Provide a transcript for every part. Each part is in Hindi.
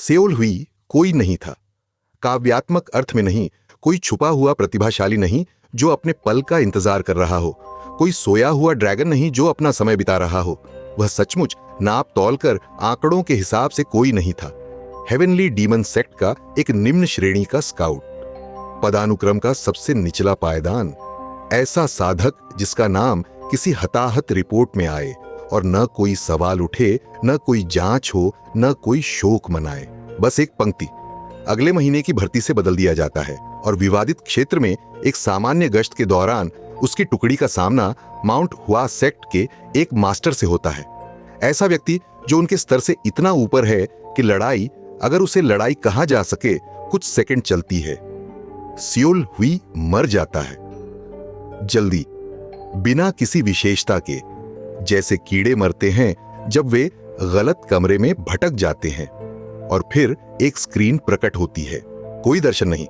सेओल हुई कोई नहीं था, काव्यात्मक अर्थ में नहीं, कोई छुपा हुआ प्रतिभाशाली नहीं जो अपने पल का इंतजार कर रहा हो, कोई सोया हुआ ड्रैगन नहीं जो अपना समय बिता रहा हो। वह सचमुच नाप तौल कर आंकड़ों के हिसाब से कोई नहीं था। हेवनली डीमन सेक्ट का एक निम्न श्रेणी का स्काउट, पदानुक्रम का सबसे निचला पायदान, ऐसा साधक जिसका नाम किसी हताहत रिपोर्ट में आए और न कोई सवाल उठे, न कोई जांच हो, न कोई शोक मनाए। बस एक पंक्ति, अगले महीने की भर्ती से बदल दिया जाता है और विवादित क्षेत्र में एक सामान्य गश्त के दौरान उसकी टुकड़ी का सामना माउंट हुआ सेक्ट के एक मास्टर से होता है। ऐसा व्यक्ति जो उनके स्तर से इतना ऊपर है कि लड़ाई, अगर उसे लड़ाई कहा जा सके, कुछ सेकंड चलती है। सेओल हुई मर जाता है, जल्दी, बिना किसी विशेषता के, जैसे कीड़े मरते हैं जब वे गलत कमरे में भटक जाते हैं। और फिर एक स्क्रीन प्रकट होती है। कोई दर्शन नहीं,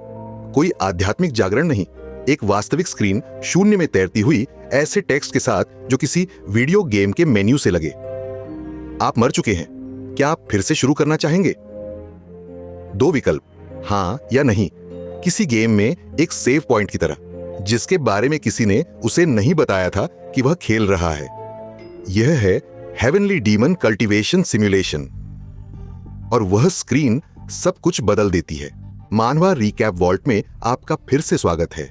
कोई आध्यात्मिक जागरण नहीं, एक वास्तविक स्क्रीन शून्य में तैरती हुई ऐसे टेक्स्ट के साथ जो किसी वीडियो गेम के मेन्यू से लगे। आप मर चुके हैं, क्या आप फिर से शुरू करना चाहेंगे? दो विकल्प, हां या नहीं, किसी गेम में एक सेव पॉइंट की तरह, जिसके बारे में किसी ने उसे नहीं बताया था कि वह खेल रहा है। यह है हेवनली डीमन कल्टीवेशन सिमुलेशन। और वह स्क्रीन सब कुछ बदल देती है। मानवा रिकैप वॉल्ट में आपका फिर से स्वागत है।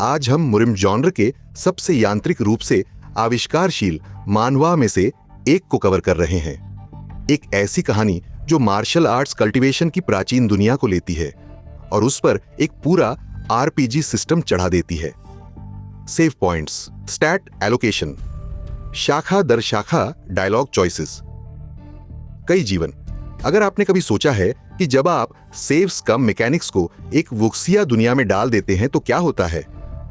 आज हम मुरिम जॉनर के सबसे यांत्रिक रूप से आविष्कारशील मानवा में से एक को कवर कर रहे हैं। एक ऐसी कहानी जो मार्शल आर्ट्स कल्टीवेशन की प्राचीन दुनिया को लेती है और उस पर एक पूरा आरपीजी सिस्टम चढ़ा देती है। सेव पॉइंट्स, स्टैट एलोकेशन, शाखा दर शाखा डायलॉग चॉइसेस। कई जीवन। अगर आपने कभी सोचा है कि जब आप सेव्स कम मैकेनिक्स को एक वुक्सिया दुनिया में डाल देते हैं तो क्या होता है,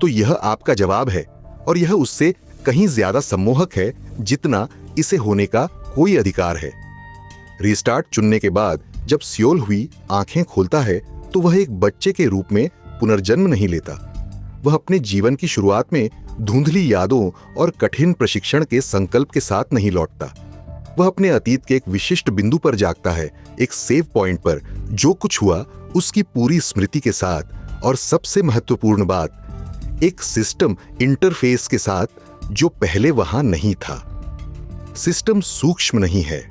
तो यह आपका जवाब है। और यह उससे कहीं ज्यादा सम्मोहक है जितना इसे होने का कोई अधिकार है। रीस्टार्ट चुनने के बाद जब सेओल हुई आंखें खोलता है तो वह एक बच्चे के रूप में पुनर्जन्म नहीं लेता। वह अपने जीवन की शुरुआत में धुंधली यादों और कठिन प्रशिक्षण के संकल्प के साथ नहीं लौटता। वह अपने अतीत के एक विशिष्ट बिंदु पर जागता है, एक सेव पॉइंट पर, जो कुछ हुआ उसकी पूरी स्मृति के साथ। और सबसे महत्वपूर्ण बात, एक सिस्टम इंटरफेस के साथ जो पहले वहां नहीं था। सिस्टम सूक्ष्म नहीं है,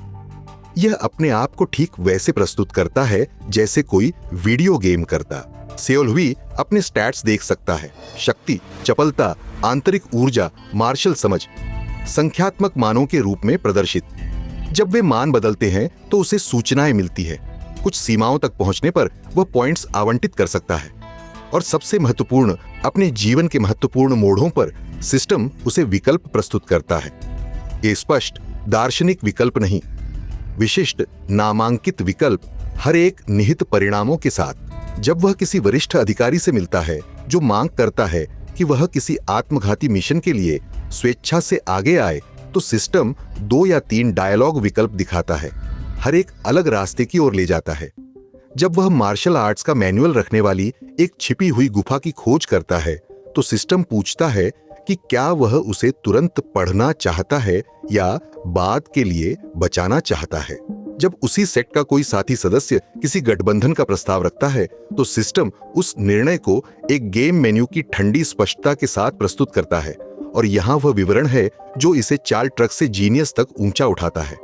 यह अपने आप को ठीक वैसे प्रस्तुत करता है जैसे कोई वीडियो गेम करता। सेओल हुई अपने स्टैट्स देख सकता है, शक्ति, चपलता, आंतरिक ऊर्जा, मार्शल समझ, संख्यात्मक मानों के रूप में प्रदर्शित। जब वे मान बदलते हैं तो उसे सूचनाएं मिलती है। कुछ सीमाओं तक पहुंचने पर वह पॉइंट्स आवंटित कर सकता है। और सबसे महत्वपूर्ण, अपने जीवन के महत्वपूर्ण मोड़ों पर सिस्टम उसे विकल्प प्रस्तुत करता है। ये स्पष्ट दार्शनिक विकल्प नहीं, विशिष्ट नामांकित विकल्प, हर एक निहित परिणामों के साथ। जब वह किसी वरिष्ठ अधिकारी से मिलता है जो मांग करता है कि वह किसी आत्मघाती मिशन के लिए स्वेच्छा से आगे आए, तो सिस्टम 2 या 3 डायलॉग विकल्प दिखाता है, हर एक अलग रास्ते की ओर ले जाता है। जब वह मार्शल आर्ट्स का मैनुअल रखने वाली एक छिपी हुई गुफा की खोज करता है, तो सिस्टम पूछता है कि क्या वह उसे तुरंत पढ़ना चाहता है या बाद के लिए बचाना चाहता है। जब उसी सेट का कोई साथी सदस्य किसी गठबंधन का प्रस्ताव रखता है, तो सिस्टम उस निर्णय को एक गेम मेन्यू की ठंडी स्पष्टता के साथ प्रस्तुत करता है। और यहाँ वह विवरण है जो इसे चार्ल्स ट्रक से जीनियस तक ऊंचा उठाता है।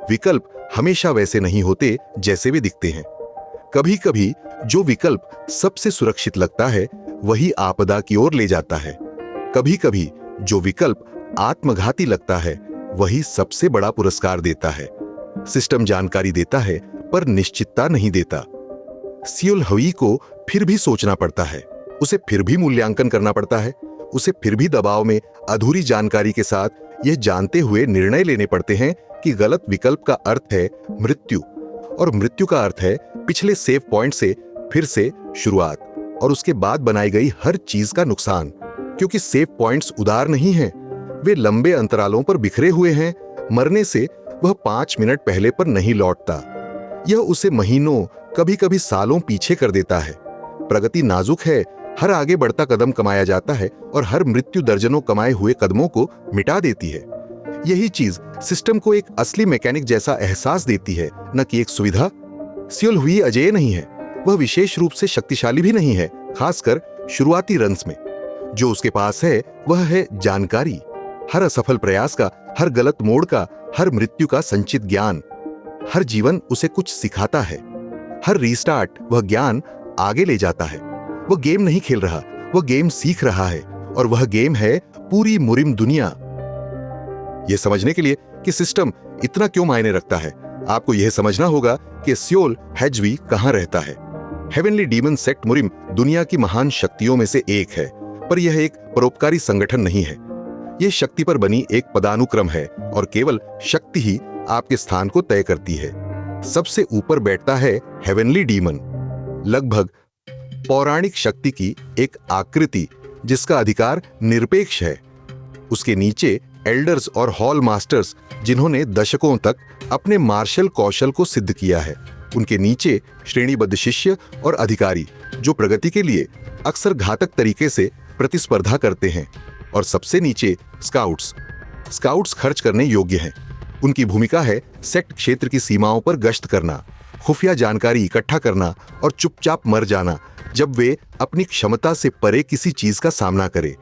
विकल्प हमेशा वैसे नहीं होते जैसे वे दिखते हैं। कभी कभी जो विकल्प सबसे सुरक्षित लगता है वही आपदा की ओर ले जाता है। कभी कभी जो विकल्प आत्मघाती लगता है वही सबसे बड़ा पुरस्कार देता है। सिस्टम जानकारी देता है पर निश्चितता नहीं देता। सेओल हुई को फिर भी सोचना पड़ता है, उसे फिर भी मूल्यांकन करना पड़ता है, उसे फिर भी दबाव में अधूरी जानकारी के साथ यह जानते हुए निर्णय लेने पड़ते हैं कि गलत विकल्प का अर्थ है मृत्यु, और मृत्यु का अर्थ है पिछले सेव पॉइंट से फिर से शुरुआत, और उसके बाद बनाई गई हर चीज का नुकसान। क्योंकि सेव पॉइंट्स उदार नहीं हैं, वे लंबे अंतरालों पर बिखरे हुए हैं। मरने से वह 5 मिनट पहले पर नहीं लौटता। यह उसे महीनों, कभी कभी सालों पीछे कर देता है। प्रगति नाजुक है, हर आगे बढ़ता कदम कमाया जाता है और हर मृत्यु दर्जनों कमाए हुए कदमों को मिटा देती है। यही चीज सिस्टम को एक असली मैकेनिक जैसा एहसास देती है, न कि एक सुविधा। सियोल हुई अजेय नहीं है, वह विशेष रूप से शक्तिशाली भी नहीं है, खासकर शुरुआती रन्स में। जो उसके पास है वह है जानकारी। हर असफल प्रयास का, हर गलत मोड़ का, हर मृत्यु का संचित ज्ञान। हर जीवन उसे कुछ सिखाता है। हर रीस्टार्ट वह ज्ञान आगे ले जाता है। वह गेम नहीं खेल रहा, वह गेम सीख रहा है, और वह गेम है पूरी मुरिम दुनिया। यह समझने के लिए कि सिस्टम इतना क्यों मायने रखता है, आपको यह समझना होगा कि सियोल हेजवी कहां रहता है। हेवनली डीमन सेक्ट मुरिम दुनिया की महान शक्तियों में से एक है, पर यह एक परोपकारी संगठन नहीं है। यह शक्ति पर बनी एक पदानुक्रम है, और केवल शक्ति ही आपके स्थान को तय करती है। सबसे ऊपर बैठता है हेवनली डीमन, लगभग पौराणिक शक्ति की एक आकृति जिसका अधिकार निरपेक्ष है। उसके नीचे एल्डर्स और हॉल मास्टर्स, जिन्होंने दशकों तक अपने मार्शल कौशल को सिद्ध किया है। उनके नीचे श्रेणीबद्ध शिष्य और अधिकारी, जो प्रगति के लिए अक्सर घातक तरीके से प्रतिस्पर्धा करते हैं। और सबसे नीचे स्काउट्स। स्काउट्स खर्च करने योग्य हैं। उनकी भूमिका है सेक्ट क्षेत्र की सीमाओं पर गश्त करना, खुफिया जानकारी इकट्ठा करना और चुपचाप मर जाना जब वे अपनी क्षमता से परे किसी चीज का सामना करें।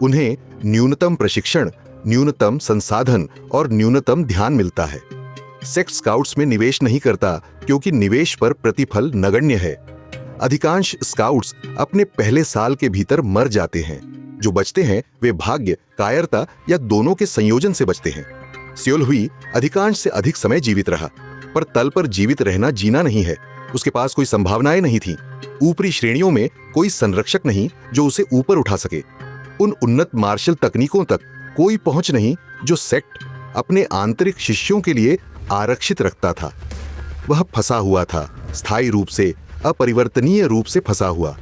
उन्हें न्यूनतम प्रशिक्षण, न्यूनतम संसाधन और न्यूनतम ध्यान मिलता है। सेक्ट स्काउट्स में निवेश नहीं करता क्योंकि निवेश पर प्रतिफल नगण्य है। अधिकांश स्काउट्स अपने पहले साल के भीतर मर जाते हैं। जो बचते हैं वे भाग्य, कायरता या दोनों के संयोजन से बचते हैं। सियोल हुई अधिकांश से अधिक समय जीवित रहा, पर तल पर जीवित रहना जीना नहीं है। उसके पास कोई संभावनाएं नहीं थी। ऊपरी श्रेणियों में कोई संरक्षक नहीं जो उसे ऊपर उठा सके। उन उन्नत मार्शल तकनीकों तक कोई पहुंच नहीं जो सेक्ट अपने आंतरिक शिष्यों के लिए आरक्षित रखता था। वह फंसा हुआ था, स्थायी रूप से, अपरिवर्तनीय रूप से फंसा हुआ।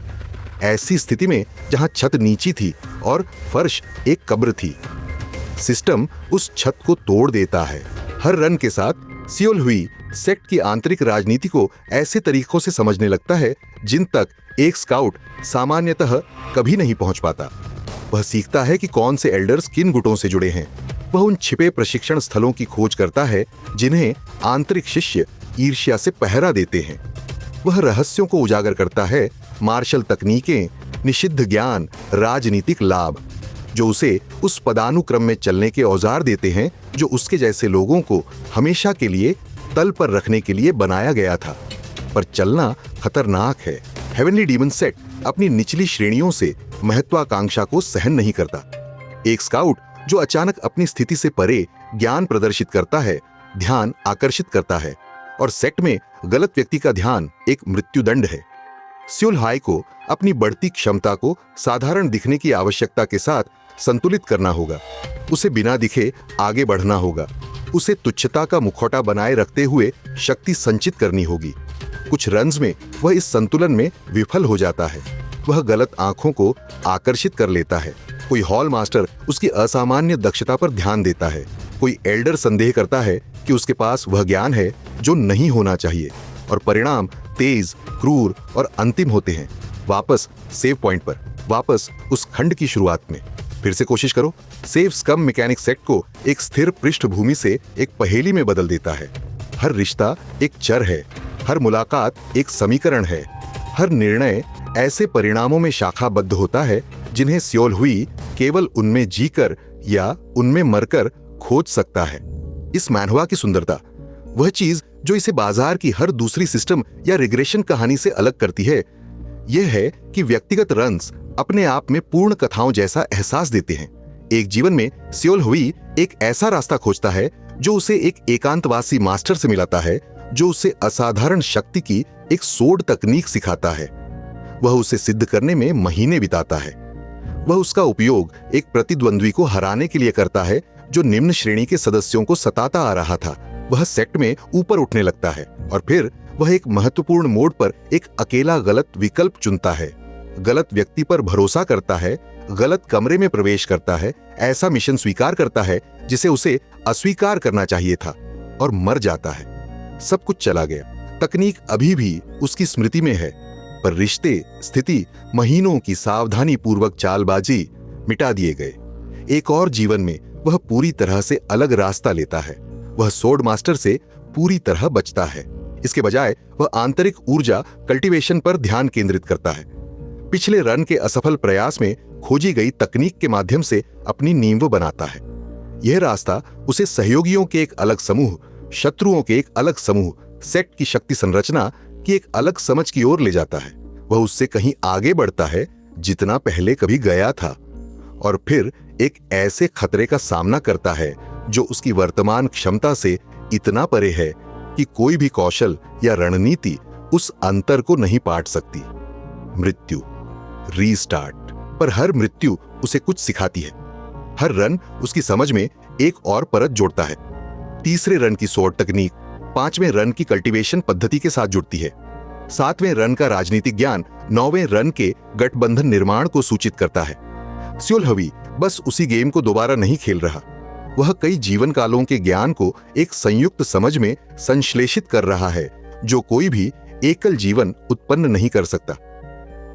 ऐसी स्थिति में जहां छत नीची थी और फर्श एक कब्र थी। सिस्टम उस छत को तोड़ देता है। हर रन के साथ सियोल हुई सेक्ट की आंतरिक राजनीति को ऐसे तरीकों से समझने लगता है जिन तक एक स्काउट सामान्यतः कभी नहीं पहुंच पाता। वह सीखता है कि कौन से एल्डर्स किन गुटों से जुड़े हैं। वह उन छिपे प्रशिक्षण स्थलों की खोज करता है जिन्हें आंतरिक शिष्य ईर्ष्या से पहरा देते हैं। वह रहस्यों को उजागर करता है, मार्शल तकनीकें, निषिद्ध ज्ञान, राजनीतिक लाभ, जो उसे उस पदानुक्रम में चलने के औजार देते हैं जो उसके जैसे लोगों को हमेशा के लिए तल पर रखने के लिए बनाया गया था। पर चलना खतरनाक है। हेवनली डीमन सेक्ट अपनी निचली श्रेणियों से महत्वाकांक्षा को सहन नहीं करता। एक स्काउट जो अचानक अपनी स्थिति से परे ज्ञान प्रदर्शित करता है, ध्यान आकर्षित करता है, और सेक्ट में गलत व्यक्ति का ध्यान एक मृत्युदंड है। सियोल हाई को अपनी बढ़ती क्षमता को साधारण दिखने की आवश्यकता के साथ संतुलित करना होगा। उसे बिना दिखे आगे बढ़ना होगा। उसे तुच्छता का मुखौटा बनाए रखते हुए शक्ति संचित करनी होगी। कुछ रन्स में वह इस संतुलन में विफल हो जाता है। वह गलत आंखों को आकर्षित कर लेता है। कोई हॉल मास्टर उसकी असामान्य दक्षता पर ध्यान देता है। कोई एल्डर संदेह करता है कि उसके पास वह ज्ञान है जो नहीं होना चाहिए, और परिणाम तेज, क्रूर और अंतिम होते हैं। वापस सेव पॉइंट पर, वापस उस खंड की शुरुआत में। फिर से कोशिश करो। सेव स्कम मैकेनिक सेक्ट को एक स्थिर पृष्ठभूमि से एक पहेली में बदल देता है। हर रिश्ता एक चर है, हर मुलाकात एक समीकरण है, हर निर्णय ऐसे परिणामों में शाखाबद्ध होता है जिन्हें सियोल हुई केवल उनमें जीकर या उनमें मरकर खोज सकता है। इस मैनहुआ की सुंदरता, वह चीज जो इसे बाजार की हर दूसरी सिस्टम या रिग्रेशन कहानी से अलग करती है, यह है कि व्यक्तिगत रन्स अपने आप में पूर्ण कथाओं जैसा एहसास देते हैं। एक जीवन में सियोल हुई एक ऐसा रास्ता खोजता है जो उसे एक एकांतवासी मास्टर से मिलाता है, जो उसे असाधारण शक्ति की एक सोड तकनीक सिखाता है। वह उसे सिद्ध करने में महीने बिताता है। वह उसका उपयोग एक प्रतिद्वंद्वी को हराने के लिए करता है जो निम्न श्रेणी के सदस्यों को सताता आ रहा था। वह सेक्ट में ऊपर उठने लगता है, और फिर वह एक महत्वपूर्ण मोड़ पर एक अकेला गलत विकल्प चुनता है। गलत व्यक्ति पर भरोसा करता है, गलत कमरे में प्रवेश करता है, ऐसा मिशन स्वीकार करता है जिसे उसे अस्वीकार करना चाहिए था, और मर जाता है। सब कुछ चला गया। तकनीक अभी भी उसकी स्मृति में है, पर रिश्ते, स्थिति, महीनों की सावधानी पूर्वक चालबाजी मिटा दिए गए। एक और जीवन में वह पूरी तरह से अलग रास्ता लेता है। वह सोड मास्टर से पूरी तरह बचता है। इसके बजाय वह आंतरिक ऊर्जा कल्टीवेशन पर ध्यान केंद्रित करता है। पिछले रन के असफल प्रयास में खोजी गई तकनीक के माध्यम से अपनी नींव बनाता है। यह रास्ता उसे सहयोगियों के एक अलग समूह, शत्रुओं के एक अलग समूह, सेक्ट की शक्ति संरचना की एक अलग समझ की ओर ले जाता है। वह उससे कहीं आगे बढ़ता है जितना पहले कभी गया था, और फिर एक ऐसे खतरे का सामना करता है जो उसकी वर्तमान क्षमता से इतना परे है कि कोई भी कौशल या रणनीति उस अंतर को नहीं पाट सकती। मृत्यु, रीस्टार्ट। पर हर मृत्यु उसे कुछ सिखाती है। हर रन उसकी समझ में एक और परत जोड़ता है। तीसरे रन की सोर्ड तकनीक 5वें रन की कल्टीवेशन पद्धति के साथ जुड़ती है। 7वें रन का राजनीतिक ज्ञान 9वें रन के गठबंधन निर्माण को सूचित करता है। स्योल हवी बस उसी गेम को दोबारा नहीं खेल रहा, वह कई जीवन कालों के ज्ञान को एक संयुक्त समझ में संश्लेषित कर रहा है जो कोई भी एकल जीवन उत्पन्न नहीं कर सकता।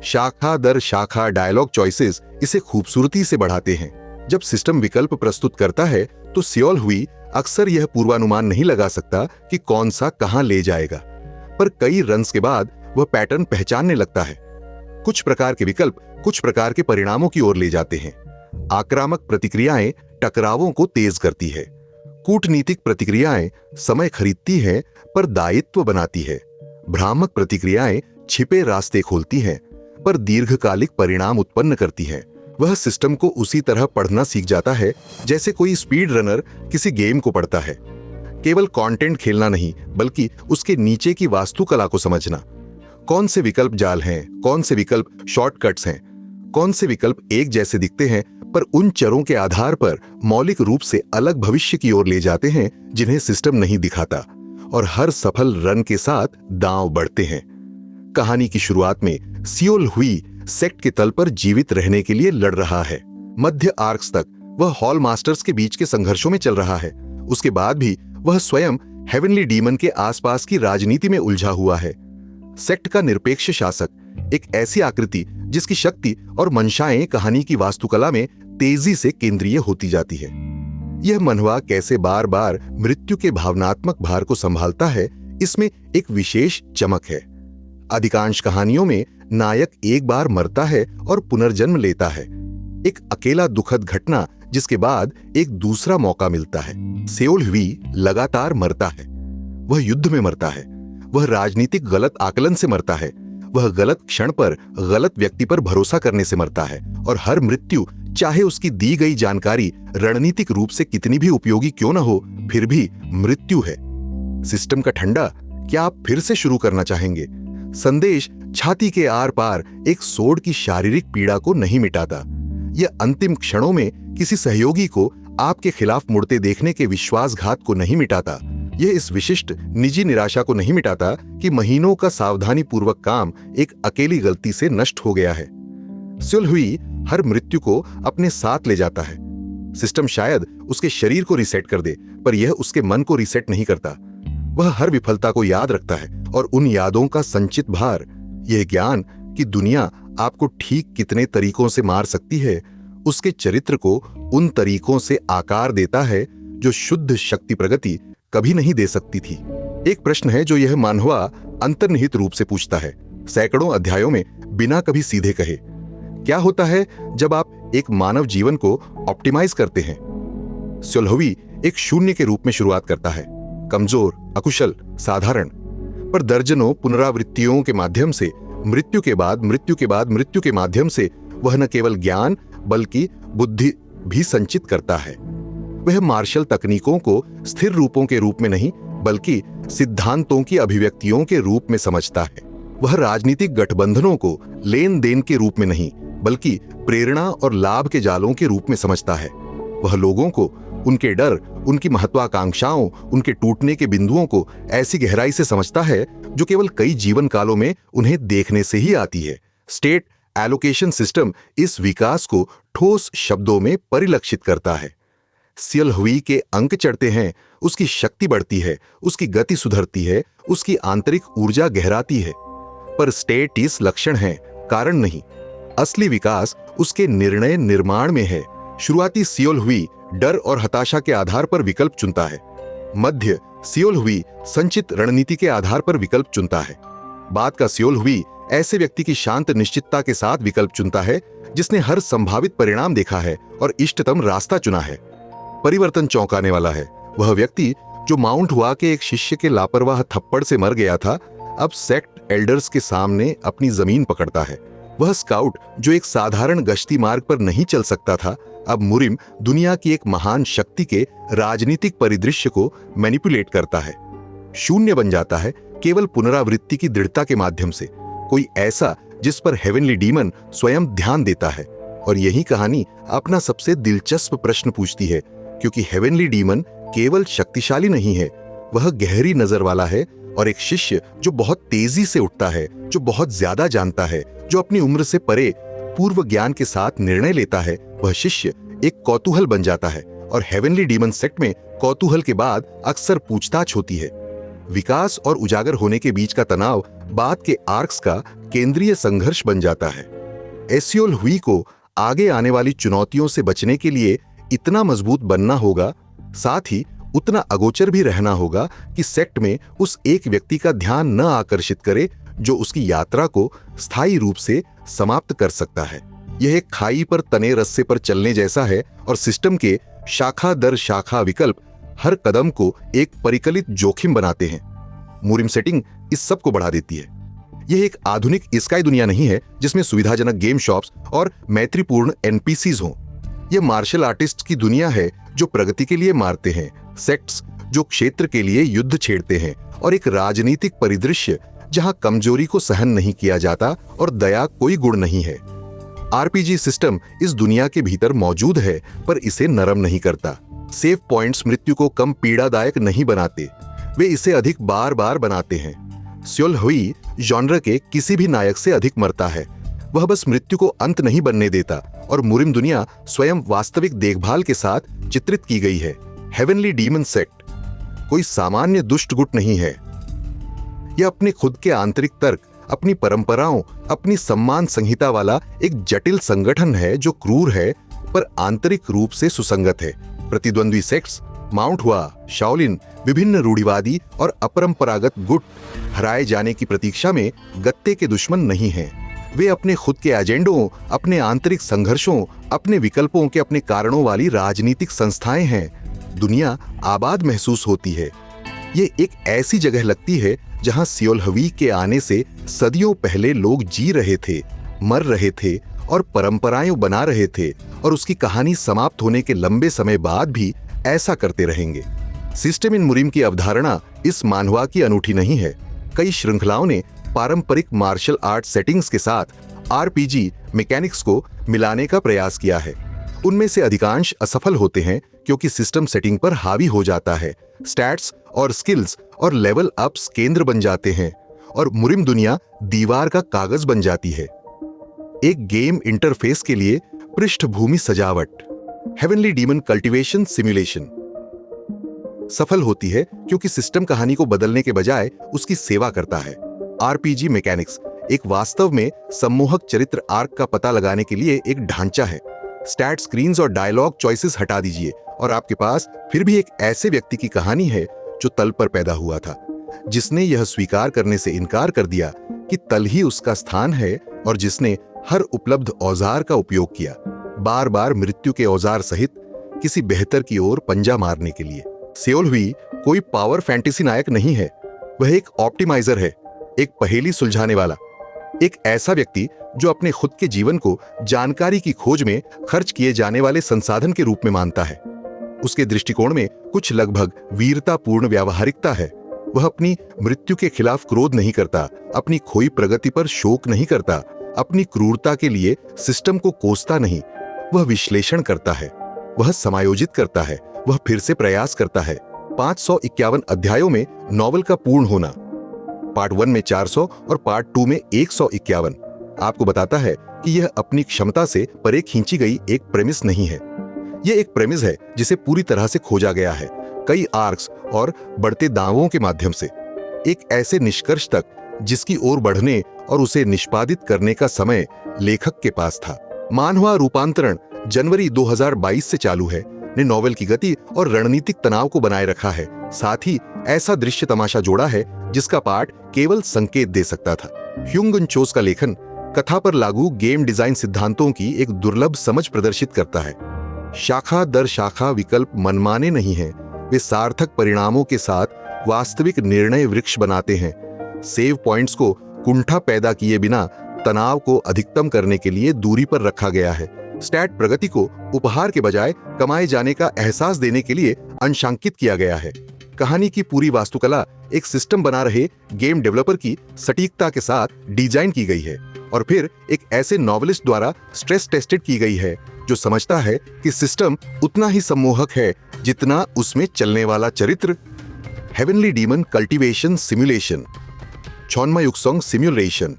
शाखा दर शाखा डायलॉग चॉइसेस इसे खूबसूरती से बढ़ाते हैं। जब सिस्टम विकल्प प्रस्तुत करता है तो स्योल हुई अक्सर यह पूर्वानुमान नहीं लगा सकता कि कौन सा कहां ले जाएगा, पर कई रन्स के बाद वह पैटर्न पहचानने लगता है। कुछ प्रकार के विकल्प कुछ प्रकार के परिणामों की ओर ले जाते हैं। आक्रामक प्रतिक्रियाएं टकरावों को तेज करती है। कूटनीतिक प्रतिक्रियाएं समय खरीदती हैं पर दायित्व बनाती है। भ्रामक प्रतिक्रियाएं छिपे रास्ते खोलती हैं पर दीर्घकालिक परिणाम उत्पन्न करती हैं। वह सिस्टम को उसी तरह पढ़ना सीख जाता है जैसे कोई स्पीड रनर किसी गेम को पढ़ता है। केवल कंटेंट खेलना नहीं, बल्कि उसके नीचे की वास्तुकला को समझना। कौन से विकल्प जाल हैं, कौन से विकल्प शॉर्टकट्स हैं, कौन से विकल्प एक जैसे दिखते हैं पर उन चरों के आधार पर मौलिक रूप से अलग भविष्य की ओर ले जाते हैं जिन्हें सिस्टम नहीं दिखाता। और हर सफल रन के साथ दांव बढ़ते हैं। कहानी की शुरुआत में सियोल हुई सेक्ट के तल पर जीवित रहने के लिए लड़ रहा है। मध्य आर्क्स तक वह हॉल मास्टर्स के बीच के संघर्षों में चल रहा है। उसके बाद भी वह स्वयं हेवनली डीमन के आसपास की राजनीति में उलझा हुआ है। सेक्ट का निरपेक्ष शासक, एक ऐसी आकृति जिसकी शक्ति और मंशाएं कहानी की वास्तुकला में तेजी से केंद्रीय होती जाती है। यह मनवा कैसे बार बार मृत्यु के भावनात्मक भार को संभालता है, इसमें एक विशेष चमक है। अधिकांश कहानियों में नायक एक बार मरता है और पुनर्जन्म लेता है, एक अकेला दुखद घटना जिसके बाद एक दूसरा मौका मिलता है। सियोल हुई लगातार मरता है। वह युद्ध में मरता है, वह राजनीतिक गलत आकलन से मरता है, वह गलत क्षण पर गलत व्यक्ति पर भरोसा करने से मरता है। और हर मृत्यु, चाहे उसकी दी गई जानकारी रणनीतिक रूप से कितनी भी उपयोगी क्यों न हो, फिर भी मृत्यु है। सिस्टम का ठंडा, क्या आप फिर से शुरू करना चाहेंगे? संदेश छाती के आर पार एक सोड की शारीरिक पीड़ा को नहीं मिटाता। यह अंतिम क्षणों में किसी सहयोगी को आपके खिलाफ मुड़ते देखने के विश्वासघात को नहीं मिटाता। यह इस विशिष्ट निजी निराशा को नहीं मिटाता कि महीनों का सावधानी पूर्वक काम एक अकेली गलती से नष्ट हो गया है। सियोल हुई हर मृत्यु को अपने साथ ले जाता है। सिस्टम शायद उसके शरीर को रिसेट कर दे, पर यह उसके मन को रिसेट नहीं करता। वह हर विफलता को याद रखता है और उन यादों का संचित भार, यह ज्ञान कि दुनिया आपको ठीक कितने तरीकों से मार सकती है, उसके चरित्र को उन तरीकों से आकार देता है जो शुद्ध शक्ति प्रगति कभी नहीं दे सकती थी। एक प्रश्न है जो यह मानवा अंतर्निहित रूप से पूछता है, सैकड़ों अध्यायों में बिना कभी सीधे कहे। क्या होता है जब आप एक मानव जीवन को ऑप्टिमाइज करते हैं? सियोल हुई एक शून्य के रूप में शुरुआत करता है, कमजोर, अकुशल, साधारण, पर दर्जनों पुनरावृत्तियों के माध्यम से, मृत्यु के बाद मृत्यु के बाद मृत्यु के माध्यम से वह न केवल ज्ञान बल्कि बुद्धि भी संचित करता है। वह मार्शल तकनीकों को स्थिर रूपों के रूप में नहीं बल्कि सिद्धांतों की अभिव्यक्तियों के रूप में समझता है। वह राजनीतिक गठबंधनों को लेन देन के रूप में नहीं बल्कि प्रेरणा और लाभ के जालों के रूप में समझता है। वह लोगों को, उनके डर, उनकी महत्वाकांक्षाओं, उनके टूटने के बिंदुओं को ऐसी गहराई से समझता है जो केवल कई जीवन कालों में उन्हें देखने से ही आती है। स्टेट एलोकेशन सिस्टम इस विकास को ठोस शब्दों में परिलक्षित करता है। सियोल हुई के अंक चढ़ते हैं, उसकी शक्ति बढ़ती है, उसकी गति सुधरती है, उसकी आंतरिक ऊर्जा गहराती है। पर स्टेट इस लक्षण है, कारण नहीं। असली विकास उसके निर्णय निर्माण में है। शुरुआती सियोल हुई डर और हताशा के आधार पर विकल्प चुनता है। मध्य सियोल हुई संचित रणनीति के आधार पर विकल्प चुनता है। बाद का सियोल हुई ऐसे व्यक्ति की शांत निश्चितता के साथ विकल्प चुनता है जिसने हर संभावित परिणाम देखा है और इष्टतम रास्ता चुना है। परिवर्तन चौंकाने वाला है। वह व्यक्ति जो माउंट हुआ के एक शिष्य के लापरवाह थप्पड़ से मर गया था, अब सेक्ट एल्डर्स के सामने अपनी जमीन पकड़ता है। वह स्काउट जो एक साधारण गश्ती मार्ग पर नहीं चल सकता था, अब मुरिम दुनिया की एक महान शक्ति के राजनीतिक परिदृश्य को मैनिपुलेट करता है। शून्य बन जाता है केवल पुनरावृत्ति की दृढ़ता के माध्यम से, कोई ऐसा जिस पर हेवनली डीमन स्वयं ध्यान देता है। और यही कहानी अपना सबसे दिलचस्प प्रश्न पूछती है, क्योंकि हेवनली डीमन केवल शक्तिशाली नहीं है, वह गहरी नजर वाला है और एक शिष्य जो बहुत तेजी से उठता है, जो बहुत ज्यादा जानता है, जो अपनी उम्र से परे पूर्व ज्ञान के साथ निर्णय लेता है, वह शिष्य एक कौतूहल बन जाता है। और हेवनली डीमन सेक्ट में कौतूहल के बाद अक्सर पूछताछ होती है। विकास और उजागर होने के बीच का तनाव बाद के आर्क्स का केंद्रीय संघर्ष बन जाता है। एसियोल हुई को आगे आने वाली चुनौतियों से बचने के लिए इतना मजबूत बनना होगा, साथ ही उतना अगोचर भी रहना होगा कि सेक्ट में उस एक व्यक्ति का ध्यान न आकर्षित करे जो उसकी यात्रा को स्थायी रूप से समाप्त कर सकता है। यह एक खाई पर तने रस्से पर चलने जैसा है और सिस्टम के शाखा दर शाखा विकल्प हर कदम को एक परिकलित जोखिम बनाते हैं। मुरिम सेटिंग इस सब को बढ़ा देती है। यह एक आधुनिक स्काई दुनिया नहीं है जिसमें सुविधाजनक गेम शॉप्स और मैत्रीपूर्ण एनपीसीज हों। यह मार्शल आर्टिस्ट की दुनिया है जो प्रगति के लिए मारते हैं, सेक्ट्स जो क्षेत्र के लिए युद्ध छेड़ते हैं, और एक राजनीतिक परिदृश्य जहां कमजोरी को सहन नहीं किया जाता और दया कोई गुण नहीं है। आरपीजी सिस्टम इस दुनिया के भीतर मौजूद है पर इसे नरम नहीं करता। सेव पॉइंट्स मृत्यु को कम पीड़ादायक नहीं बनाते, वे इसे अधिक बार बार बनाते हैं। सियोल हुई जॉनर के किसी भी नायक से अधिक मरता है, वह बस मृत्यु को अंत नहीं बनने देता। और मुरिम दुनिया स्वयं वास्तविक देखभाल के साथ चित्रित की गई है। हेवनली डीमन सेक्ट कोई सामान्य दुष्ट गुट नहीं है। यह अपने खुद के आंतरिक तर्क, अपनी परंपराओं, अपनी सम्मान संहिता वाला एक जटिल संगठन है जो क्रूर है पर आंतरिक रूप से सुसंगत है। प्रतिद्वंद्वी सेक्ट्स माउंट हुआ, शाओलिन, विभिन्न रूढ़िवादी और अपरंपरागत गुट हराए जाने की प्रतीक्षा में गत्ते के दुश्मन नहीं हैं। वे अपने खुद के एजेंडों, अपने आंतरिक संघर्षों, अपने विकल्पों के अपने कारणों वाली राजनीतिक संस्थाएं हैं। दुनिया आबाद महसूस होती है। ये एक ऐसी जगह लगती है जहां सियोल हुई के आने से सदियों पहले लोग जी रहे थे, मर रहे थे और परंपराएं बना रहे थे, और उसकी कहानी समाप्त होने के लंबे समय बाद भी ऐसा करते रहेंगे। सिस्टम इन मुरिम की अवधारणा इस मानवा की अनूठी नहीं है। कई श्रृंखलाओं ने पारंपरिक मार्शल आर्ट सेटिंग्स के साथ आरपीजी मैकेनिक्स को मिलाने का प्रयास किया है। उनमें से अधिकांश असफल होते हैं क्योंकि सिस्टम सेटिंग पर हावी हो जाता है। स्टैट्स और स्किल्स और लेवल अप्स केंद्र बन जाते हैं और मुरिम दुनिया दीवार का कागज बन जाती है। एक गेम इंटरफेस के लिए पृष्ठभूमि सजावट। हेवनली डीमन कल्टीवेशन सिमुलेशन सफल होती है क्योंकि सिस्टम कहानी को बदलने के बजाय उसकी सेवा करता है। आरपीजी मैकेनिक्स एक वास्तव में सम्मोहक चरित्र आर्क का पता लगाने के लिए एक ढांचा है। स्टैट स्क्रीन्स और डायलॉग चॉइसेस हटा दीजिए और आपके पास फिर भी एक ऐसे व्यक्ति की कहानी है जो तल पर पैदा हुआ था, जिसने यह स्वीकार करने से इनकार कर दिया कि तल ही उसका स्थान है और जिसने हर उपलब्ध औजार का उपयोग किया, बार बार मृत्यु के औजार सहित किसी बेहतर की ओर पंजा मारने के लिए। सियोल हुई कोई पावर फैंटेसी नायक नहीं है, वह एक ऑप्टिमाइजर है, एक पहेली सुलझाने वाला, एक ऐसा व्यक्ति जो अपने खुद के जीवन को जानकारी की खोज में खर्च किए जाने वाले संसाधन के रूप में मानता है। उसके दृष्टिकोण में कुछ लगभग वीरतापूर्ण व्यावहारिकता है। वह अपनी मृत्यु के खिलाफ क्रोध नहीं करता, अपनी खोई प्रगति पर शोक नहीं करता, अपनी क्रूरता के लिए सिस्टम को कोसता नहीं। वह विश्लेषण करता है, वह समायोजित करता है, वह फिर से प्रयास करता है। 551 अध्यायों में नॉवल का पूर्ण होना, पार्ट 1 में 400 और पार्ट 2 में 151 आपको बताता है कि यह अपनी क्षमता से परे खींची गई एक प्रेमिस नहीं है। यह एक प्रेमिस है जिसे पूरी तरह से खोजा गया है, कई आर्क्स और बढ़ते दावों के माध्यम से, एक ऐसे निष्कर्ष तक जिसकी ओर बढ़ने और उसे निष्पादित करने का समय लेखक के पास था। मानवा रूपांतरण जनवरी 2022 से चालू है, ने नॉवेल की गति और रणनीतिक तनाव को बनाए रखा है, साथ ही ऐसा दृश्य तमाशा जोड़ा है जिसका पाठ केवल संकेत दे सकता था। ह्युंग चोस का लेखन कथा पर लागू गेम डिजाइन सिद्धांतों की एक दुर्लभ समझ प्रदर्शित करता है। शाखा दर शाखा विकल्प मनमाने नहीं हैं, वे सार्थक परिणामों के साथ वास्तविक निर्णय वृक्ष बनाते हैं। सेव पॉइंट्स को कुंठा पैदा किए बिना तनाव को अधिकतम करने के लिए दूरी पर रखा गया है। स्टैट प्रगति को उपहार के बजाय कमाए जाने का एहसास देने के लिए अंशांकित किया गया है। कहानी की पूरी वास्तुकला एक सिस्टम बना रहे गेम डेवलपर की सटीकता के साथ डिजाइन की गई है और फिर एक ऐसे नॉवेलिस्ट द्वारा स्ट्रेस टेस्टेड की गई है जो समझता है कि सिस्टम उतना ही सम्मोहक है जितना उसमें चलने वाला चरित्र। Heavenly demon cultivation simulation, Cheonma Yukseong simulation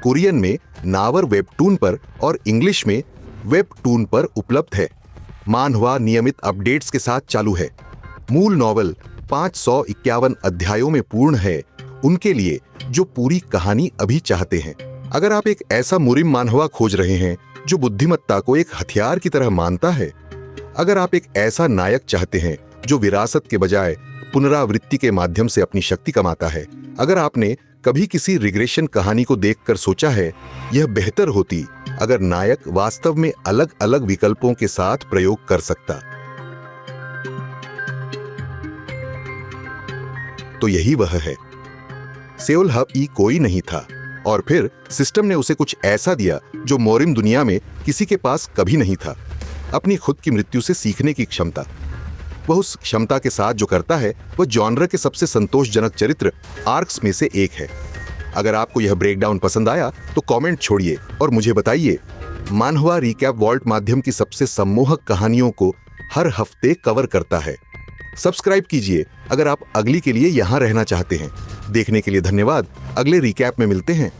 Korean में नावर वेबटून पर और इंग्लिश में वेबटून पर उपलब्ध है। मानहवा नियमित अपडेट्स के साथ चालू है। मूल नॉवल 551 अध्यायों में पूर्ण है उनके लिए जो पूरी कहानी अभी चाहते हैं। अगर आप एक ऐसा मुरिम मानहवा खोज रहे हैं जो बुद्धिमत्ता को एक हथियार की तरह मानता है, अगर आप एक ऐसा नायक चाहते हैं जो विरासत के बजाय पुनरावृत्ति के माध्यम से अपनी शक्ति कमाता है, अगर आपने कभी किसी रिग्रेशन कहानी को देखकर सोचा है यह बेहतर होती अगर नायक वास्तव में अलग अलग विकल्पों के साथ प्रयोग कर सकता, तो यही वह है। सेओल हब ई कोई नहीं था और फिर सिस्टम ने उसे कुछ ऐसा दिया जो मोरिम दुनिया में किसी के पास कभी नहीं था, अपनी खुद की मृत्यु से सीखने की क्षमता। वह उस क्षमता के साथ जो करता है वह जॉनर के सबसे संतोषजनक चरित्र आर्क्स में से एक है। अगर आपको यह ब्रेकडाउन पसंद आया तो कमेंट छोड़िए और मुझे बताइए। मानहवा रिकैप वॉल्ट माध्यम की सबसे सम्मोहक कहानियों को हर हफ्ते कवर करता है। सब्सक्राइब कीजिए अगर आप अगली के लिए यहां रहना चाहते हैं। देखने के लिए धन्यवाद। अगले रिकैप में मिलते हैं।